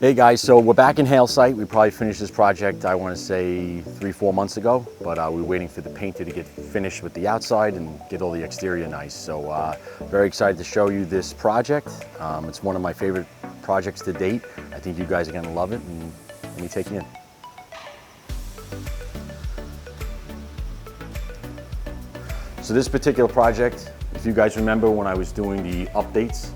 Hey guys, so we're back in Hale site. We probably finished this project, I want to say 3-4 months ago, but we were waiting for the painter to get finished with the outside and get all the exterior nice. So very excited to show you this project. It's one of my favorite projects to date. I think you guys are going to love it, and let me take you in. So this particular project, if you guys remember when I was doing the updates,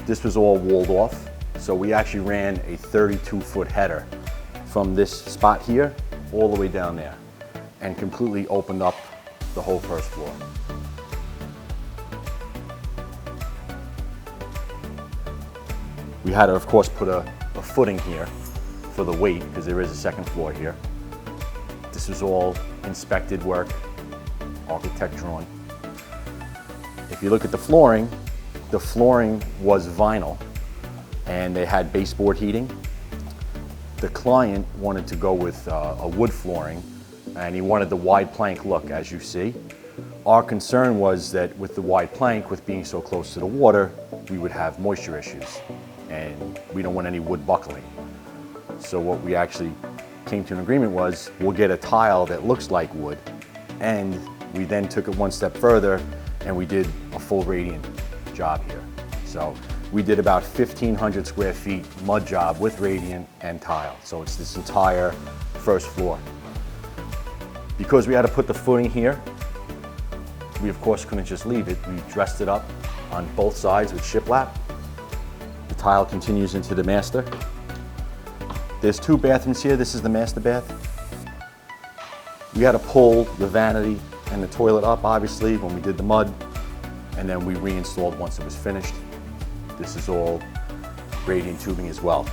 this was all walled off. So we actually ran a 32-foot header from this spot here all the way down there and completely opened up the whole first floor. We had to, of course, put a footing here for the weight because there is a second floor here. This was all inspected work, architect drawn. If you look at the flooring was vinyl and they had baseboard heating. The client wanted to go with a wood flooring and he wanted the wide plank look, as you see. Our concern was that with the wide plank, with being so close to the water, we would have moisture issues and we don't want any wood buckling. So what we actually came to an agreement was, we'll get a tile that looks like wood, and we then took it one step further and we did a full radiant job here. So we did about 1,500 square feet mud job with radiant and tile. So it's this entire first floor. Because we had to put the footing here, we of course couldn't just leave it. We dressed it up on both sides with shiplap. The tile continues into the master. There's 2 bathrooms here. This is the master bath. We had to pull the vanity and the toilet up, obviously, when we did the mud, and then we reinstalled once it was finished. This is all radiant tubing as well.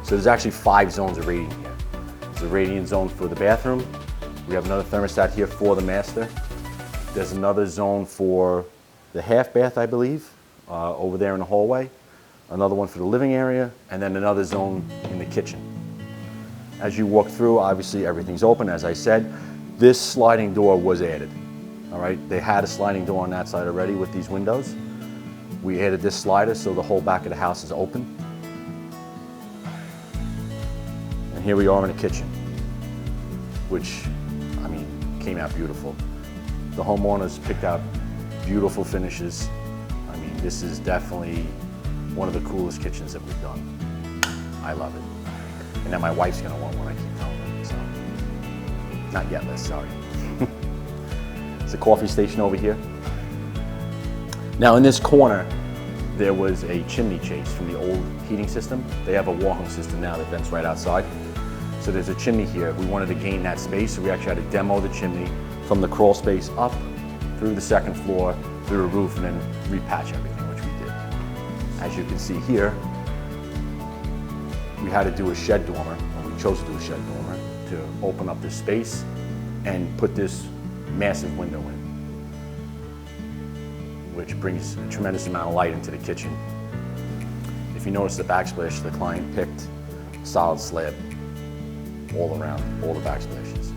So there's actually 5 zones of radiant here. There's a radiant zone for the bathroom. We have another thermostat here for the master. There's another zone for the half bath, I believe, over there in the hallway. Another one for the living area, and then another zone in the kitchen. As you walk through, obviously everything's open, as I said. This sliding door was added. All right, they had a sliding door on that side already with these windows. We added this slider so the whole back of the house is open. And here we are in the kitchen, which, I mean, came out beautiful. The homeowners picked out beautiful finishes. I mean, this is definitely one of the coolest kitchens that we've done. I love it. And then my wife's gonna want one, I keep telling her, so. Not yet, Liz, sorry. It's a coffee station over here. Now in this corner, there was a chimney chase from the old heating system. They have a walk-in system now that vents right outside. So there's a chimney here. We wanted to gain that space, so we actually had to demo the chimney from the crawl space up through the second floor, through the roof, and then repatch everything, which we did. As you can see here, we had to do a shed dormer, or we chose to do a shed dormer to open up this space and put this massive window in, which brings a tremendous amount of light into the kitchen. If you notice the backsplash, the client picked solid slab all around, all the backsplashes.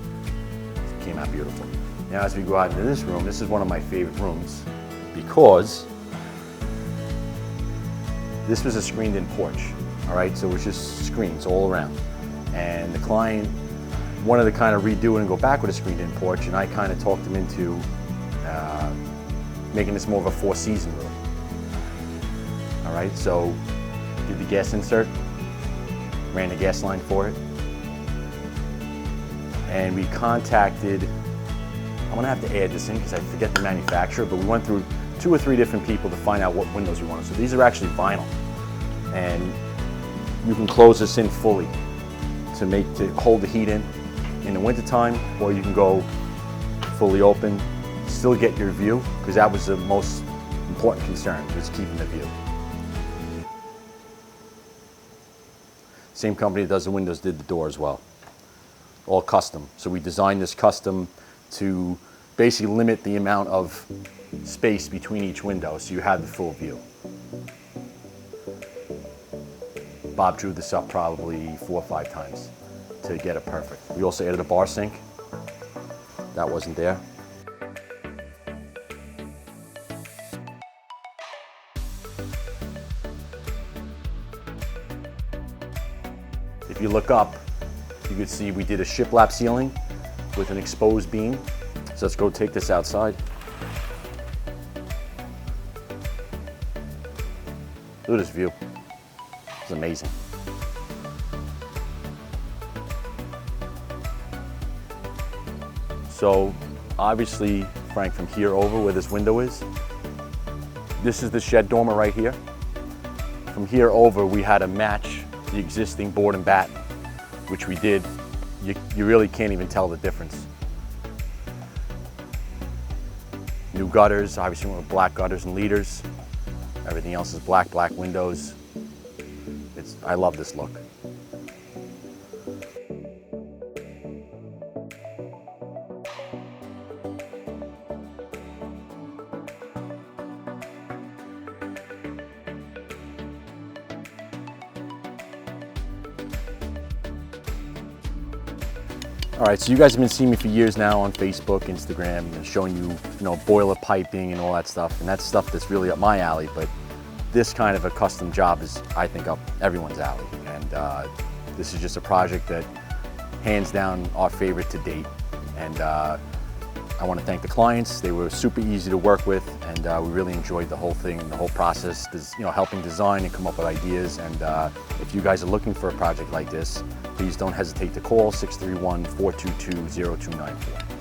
It came out beautiful. Now as we go out into this room, this is one of my favorite rooms because this was a screened-in porch, all right? So it was just screens all around. And the client wanted to kind of redo it and go back with a screened-in porch, and I kind of talked him into making this more of a 4-season room. All right, so did the gas insert, ran the gas line for it, and we contacted, I'm gonna have to add this in because I forget the manufacturer, but we went through 2 or 3 different people to find out what windows we wanted. So these are actually vinyl, and you can close this in fully to hold the heat in the wintertime, or you can go fully open, still get your view, because that was the most important concern, was keeping the view. Same company that does the windows did the door as well. All custom. So we designed this custom to basically limit the amount of space between each window so you have the full view. Bob drew this up probably 4 or 5 times to get it perfect. We also added a bar sink. That wasn't there. If you look up, you can see we did a shiplap ceiling with an exposed beam. So let's go take this outside. Look at this view. It's amazing. So obviously, Frank, from here over where this window is, this is the shed dormer right here. From here over, we had to match the existing board and batten, which we did. You really can't even tell the difference. New gutters, obviously with black gutters and leaders. Everything else is black windows. I love this look. All right, so you guys have been seeing me for years now on Facebook, Instagram, and showing you, boiler piping and all that stuff. And that's stuff that's really up my alley, but this kind of a custom job is, I think, up everyone's alley. And this is just a project that, hands down, our favorite to date. And I want to thank the clients. They were super easy to work with, and we really enjoyed the whole thing, the whole process, helping design and come up with ideas. And if you guys are looking for a project like this, please don't hesitate to call 631-422-0294.